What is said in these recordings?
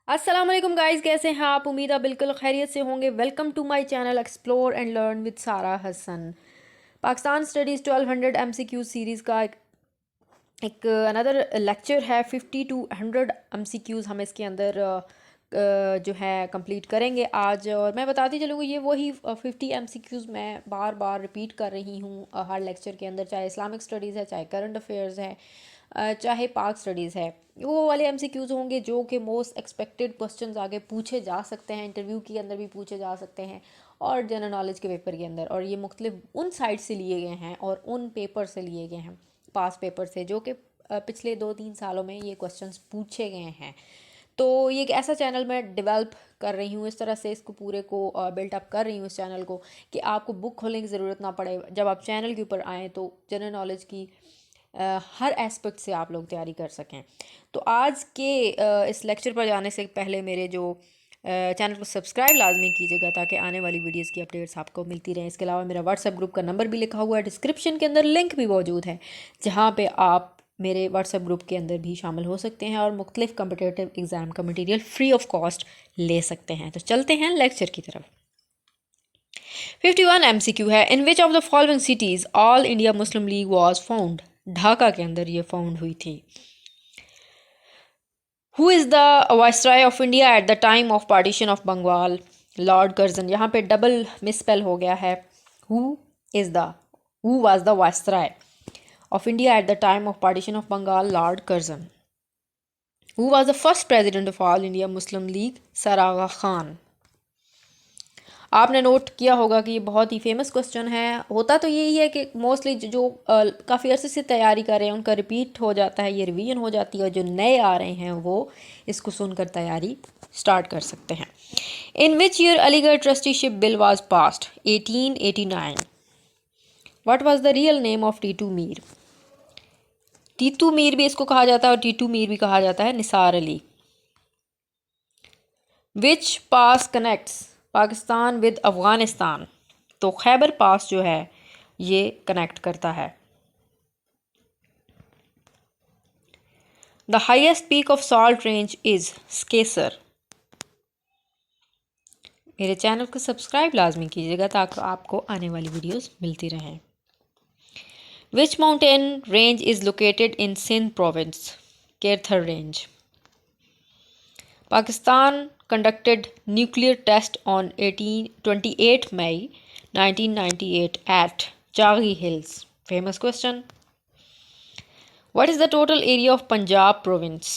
अस्सलाम वालेकुम गाइस, कैसे हैं आप? उम्मीद है बिल्कुल खैरियत से होंगे। Welcome to my channel explore and learn with Sara Hasan. Pakistan studies 1200 MCQ series का एक अनदर लेक्चर है। 50 to 100 MCQs हम इसके अंदर जो है कंप्लीट करेंगे आज। और मैं बताती चलूँगी ये वही 50 MCQs मैं बार बार रिपीट कर रही हूँ हर लेक्चर के अंदर, चाहे इस्लामिक स्टडीज़ है, चाहे करंट अफेयर्स है, चाहे पाक स्टडीज़ है। वो वाले MCQs होंगे जो कि मोस्ट एक्सपेक्टेड क्वेश्चंस आगे पूछे जा सकते हैं, इंटरव्यू के अंदर भी पूछे जा सकते हैं और जनरल नॉलेज के पेपर के अंदर। और ये मुख्तलिफ उन साइट से लिए गए हैं और उन पेपर से लिए गए हैं, पास पेपर से, जो कि पिछले 2-3 सालों में ये क्वेश्चंस पूछे गए हैं। तो ये एक ऐसा चैनल मैं डेवलप कर रही हूँ, इस तरह से इसको पूरे को बिल्टअप कर रही हूँ इस चैनल को, कि आपको बुक खोलने की ज़रूरत ना पड़े। जब आप चैनल के ऊपर आएँ तो जनरल नॉलेज की हर एस्पेक्ट से आप लोग तैयारी कर सकें। तो आज के इस लेक्चर पर जाने से पहले मेरे जो चैनल को सब्सक्राइब लाजमी कीजिएगा, ताकि आने वाली वीडियोस की अपडेट्स आपको मिलती रहें। इसके अलावा मेरा व्हाट्सएप ग्रुप का नंबर भी लिखा हुआ है डिस्क्रिप्शन के अंदर, लिंक भी मौजूद है, जहाँ पे आप मेरे व्हाट्सएप ग्रुप के अंदर भी शामिल हो सकते हैं और मुख्तलिफ कम्पिटिटिव एग्ज़ाम का मटीरियल फ्री ऑफ कॉस्ट ले सकते हैं। तो चलते हैं लेक्चर की तरफ। 51 MCQ है। In which of the following cities All India Muslim League was found? Dhaka के अंदर ये फाउंड हुई थी। Who is the viceroy of India at the time of partition of Bengal? Lord Curzon. यहाँ पे डबल मिसस्पेल हो गया है। Who is the, who was the viceroy of India at the time of partition of Bengal? Lord Curzon. Who was the first president of all India Muslim league? Sir आगा खान। आपने note किया होगा कि ये बहुत ही famous question है। होता तो यही है कि मोस्टली जो काफ़ी अरसे से तैयारी कर रहे हैं उनका रिपीट हो जाता है, ये रिवीजन हो जाती है, और जो नए आ रहे हैं वो इसको सुनकर तैयारी स्टार्ट कर सकते हैं। In which year Aligarh trusteeship bill was passed? 1889। What was the real name of Titu Mir? Titu Mir भी इसको कहा जाता है और टीटू मीर भी कहा जाता है Nisar Ali. Which pass connects Pakistan with Afghanistan? तो खैबर पास जो है ये कनेक्ट करता है। The highest peak of Salt Range is Sakesar. मेरे चैनल को सब्सक्राइब लाजमी कीजिएगा ताकि आपको आने वाली वीडियोस मिलती रहें। Which mountain range is located in Sindh province? Kirthar range. Pakistan conducted nuclear test on 28 May 1998 at Chaghi Hills. Famous question. What is the total area of Punjab province?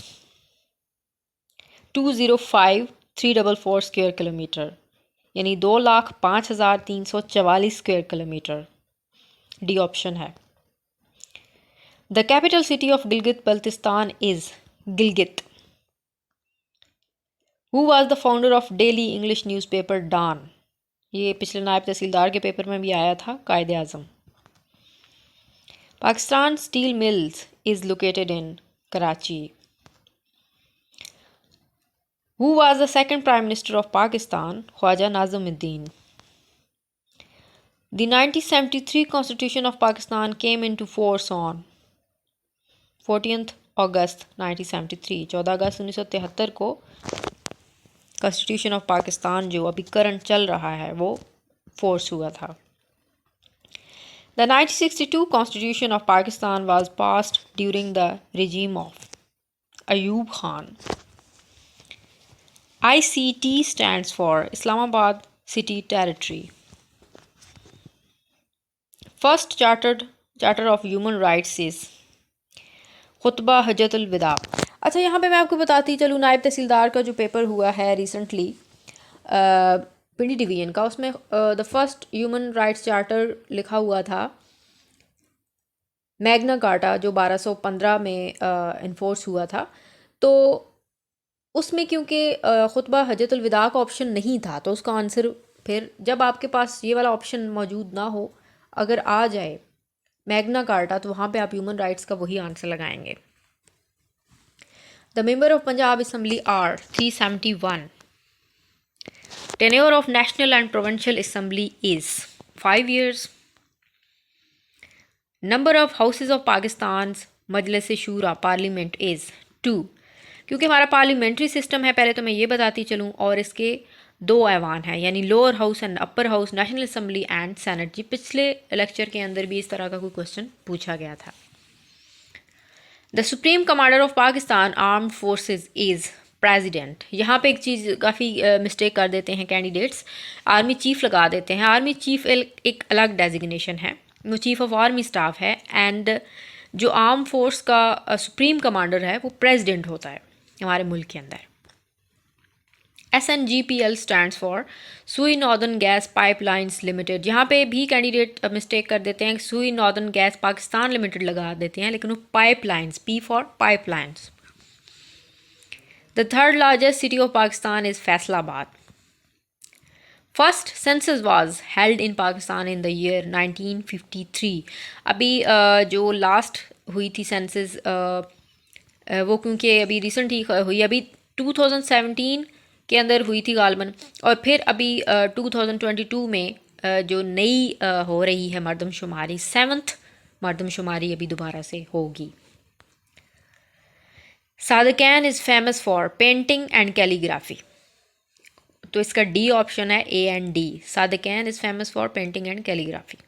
205,344 square kilometer, यानी 2,05,344 square kilometre. D option है। The capital city of Gilgit Baltistan is Gilgit. Who was the founder of daily English newspaper Dawn? ये पिछले नायब तहसीलदार के paper में भी आया था, Quaid-e Azam. Pakistan Steel Mills is located in Karachi. Who was the second prime minister of Pakistan? Khawaja Nazimuddin. The 1973 constitution of Pakistan came into force on 14 अगस्त 1973। 14 अगस्त 1973 को constitution of Pakistan जो अभी करंट चल रहा है वो फोर्स हुआ था। The 1962 Constitution of Pakistan was passed during the regime of Ayub Khan. ICT stands for Islamabad City Territory. First Charter of Human Rights is खुतबा हजतुल विदा। अच्छा, यहाँ पे मैं आपको बताती चलूँ, नायब तहसीलदार का जो पेपर हुआ है रिसेंटली पिंडी डिवीजन का, उसमें the first human rights charter लिखा हुआ था, मैग्ना कार्टा, जो 1215 में इन्फोर्स हुआ था। तो उसमें क्योंकि खुतबा हजतुल विदा का ऑप्शन नहीं था, तो उसका आंसर, फिर जब आपके पास ये वाला ऑप्शन मौजूद ना हो, अगर आ जाए मैग्ना कार्टा, तो वहाँ पे आप ह्यूमन राइट्स का वही आंसर लगाएंगे। The member of Punjab assembly are 371। Tenure of national and provincial assembly is 5 years. Number of houses of Pakistan's Majlis-e Shura parliament is 2. क्योंकि हमारा पार्लियामेंट्री सिस्टम है, पहले तो मैं ये बताती चलूँ, और इसके 2 ऐवान हैं, यानी lower house and upper house, National Assembly and Senate. जी पिछले लेक्चर के अंदर भी इस तरह का कोई क्वेश्चन पूछा गया था। The supreme commander of Pakistan armed forces is president. यहाँ पे एक चीज़ काफ़ी मिस्टेक कर देते हैं कैंडिडेट्स, आर्मी चीफ लगा देते हैं। आर्मी चीफ एक अलग डेजिग्नेशन है, वो चीफ ऑफ आर्मी स्टाफ है, एंड जो आर्म फोर्स का सुप्रीम कमांडर है वो प्रेसिडेंट होता है हमारे मुल्क के अंदर। SNGPL स्टैंड्स फॉर सुई नॉर्दर्न गैस पाइपलाइंस लिमिटेड। यहाँ पे भी कैंडिडेट मिस्टेक कर देते हैं, सुई नॉर्दर्न गैस पाकिस्तान लिमिटेड लगा देते हैं, लेकिन वो pipelines, P for pipelines. The third largest city of Pakistan is Faisalabad. First census was held in Pakistan in the year 1953। अभी जो लास्ट हुई थी सेंसस वो क्योंकि अभी रिसेंट ही हुई, अभी 2017 के अंदर हुई थी गालबन, और फिर अभी 2022 में जो नई हो रही है मरदमशुमारी, 7th मरदमशुमारी अभी दोबारा से होगी। Sadequain is famous for painting and calligraphy. तो इसका डी ऑप्शन है, A and D। Sadequain is famous for painting and calligraphy.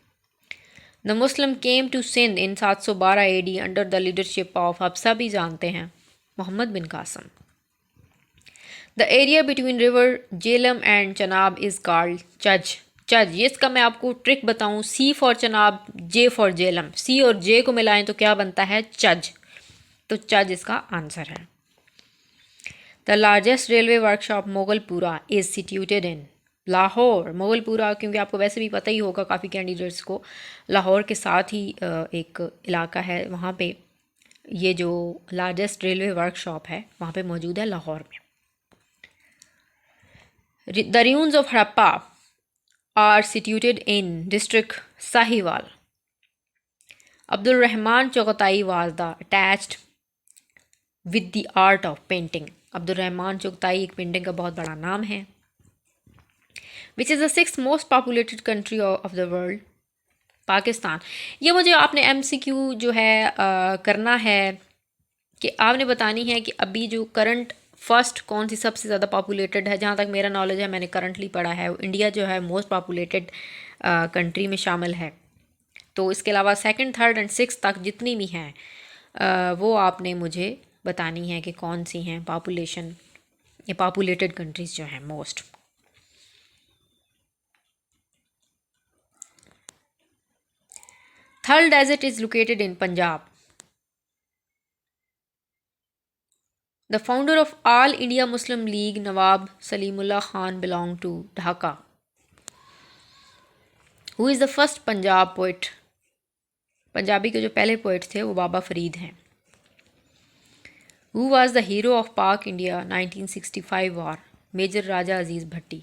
The Muslim came to Sindh in 712 AD under the leadership of, आप सभी जानते हैं, Mohammad bin Qasim. The area between river Jhelum and Chenab is called Chaj. Chaj, ये इसका मैं आपको ट्रिक बताऊं, C for Chenab, J for Jhelum, C और J को मिलाएं तो क्या बनता है, चज। तो चज इसका आंसर है। The largest railway workshop Mughalpura is situated in Lahore. Mughalpura क्योंकि आपको वैसे भी पता ही होगा काफ़ी कैंडिडेट्स को, लाहौर के साथ ही एक इलाका है, वहाँ पे ये जो लार्जेस्ट रेलवे वर्कशॉप है वहाँ पे मौजूद है लाहौर में। The ruins of Harappa are situated in district Sahiwal. Abdul Rahman Chagatai was the attached with the art of painting. Abdul Rahman Chughtai एक पेंटिंग का बहुत बड़ा नाम है। Which is the 6th most populated country of the world? Pakistan. ये मुझे आपने MCQ जो है करना है कि आपने बतानी है कि अभी जो करंट फर्स्ट कौन सी सबसे ज़्यादा पॉपुलेटेड है। जहाँ तक मेरा नॉलेज है, मैंने करंटली पढ़ा है, इंडिया जो है मोस्ट पॉपुलेटेड कंट्री में शामिल है। तो इसके अलावा 2nd, 3rd एंड 6th तक जितनी भी हैं वो आपने मुझे बतानी है कि कौन सी हैं पॉपुलेशन, ये पॉपुलेटेड कंट्रीज़ जो हैं most. Thal desert is located in Punjab. The founder of All India Muslim League, Nawab Salimullah Khan, belonged to Dhaka. Who is the first Punjab poet? Punjabi के जो पहले पोइट थे वो बाबा फरीद हैं। Who was the hero of Pak India 1965 war? Major Raja Aziz Bhatti.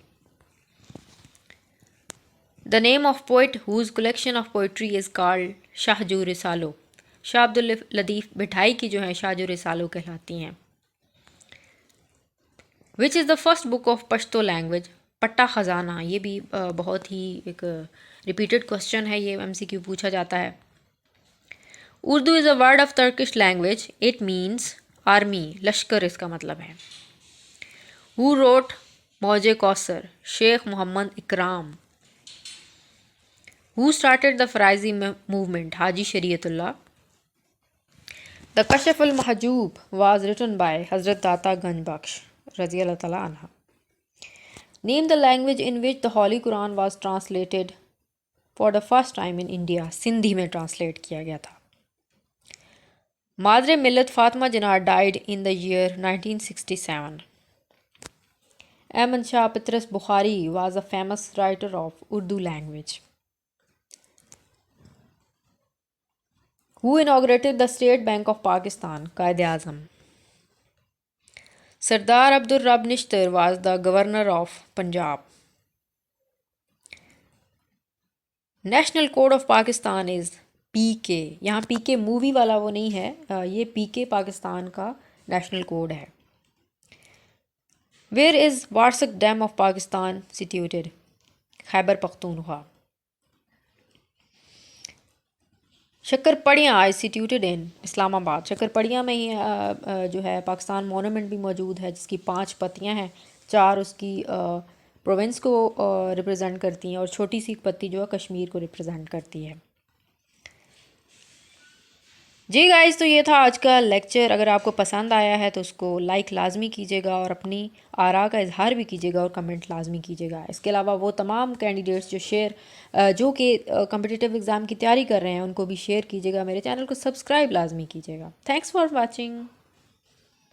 The name of poet whose collection of poetry is called शाहजू Risalo. Shah Abdul Latif भिठाई की जो है शाहजू रिसालो कहलाती हैं। Which is the first book of Pashto language? पट्टा ख़जाना। ये भी बहुत ही एक रिपीटेड क्वेश्चन है, ये MCQ पूछा जाता है। Urdu is a word of Turkish language, it means army, लश्कर इसका मतलब है। हु रोट मौजे Kausar? Sheikh Mohammad Ikram. Who started the Faraizi movement? Haji Shariatullah. The Kashf al Mahjoob was written by Hazrat Data Ganj Bakhsh रज़ी अल्लाह तआला अन्हा। Name the language in which the holy Quran was translated for the first time in India. Sindhi में translate किया गया था। Madar-e Millat Fatima Jinnah died in the year 1967। Ahmed Shah Patras Bukhari was a famous writer of Urdu language. Who inaugurated the State Bank of Pakistan? Quaid-e Azam. Sardar Abdul Rab Nishtar was the governor of Punjab. National code of Pakistan is PK। यहाँ PK movie वाला वो नहीं है, ये PK पाकिस्तान का नेशनल कोड है। Where is Warsak dam of Pakistan situated? Khyber Pakhtunkhwa. Shakarparian are situated in Islamabad. Shakarparian में ही जो है पाकिस्तान मोनूमेंट भी मौजूद है, जिसकी 5 पत्तियाँ हैं, 4 उसकी प्रोविंस को रिप्रेजेंट करती हैं और छोटी सी पत्ती जो है कश्मीर को रिप्रेजेंट करती है। जी गाइस, तो ये था आज का लेक्चर। अगर आपको पसंद आया है तो उसको लाइक लाजमी कीजिएगा और अपनी आरा का इजहार भी कीजिएगा और कमेंट लाजमी कीजिएगा। इसके अलावा वो तमाम कैंडिडेट्स जो कि कम्पिटिटिव एग्ज़ाम की तैयारी कर रहे हैं उनको भी शेयर कीजिएगा। मेरे चैनल को सब्सक्राइब लाजमी कीजिएगा। Thanks for watching.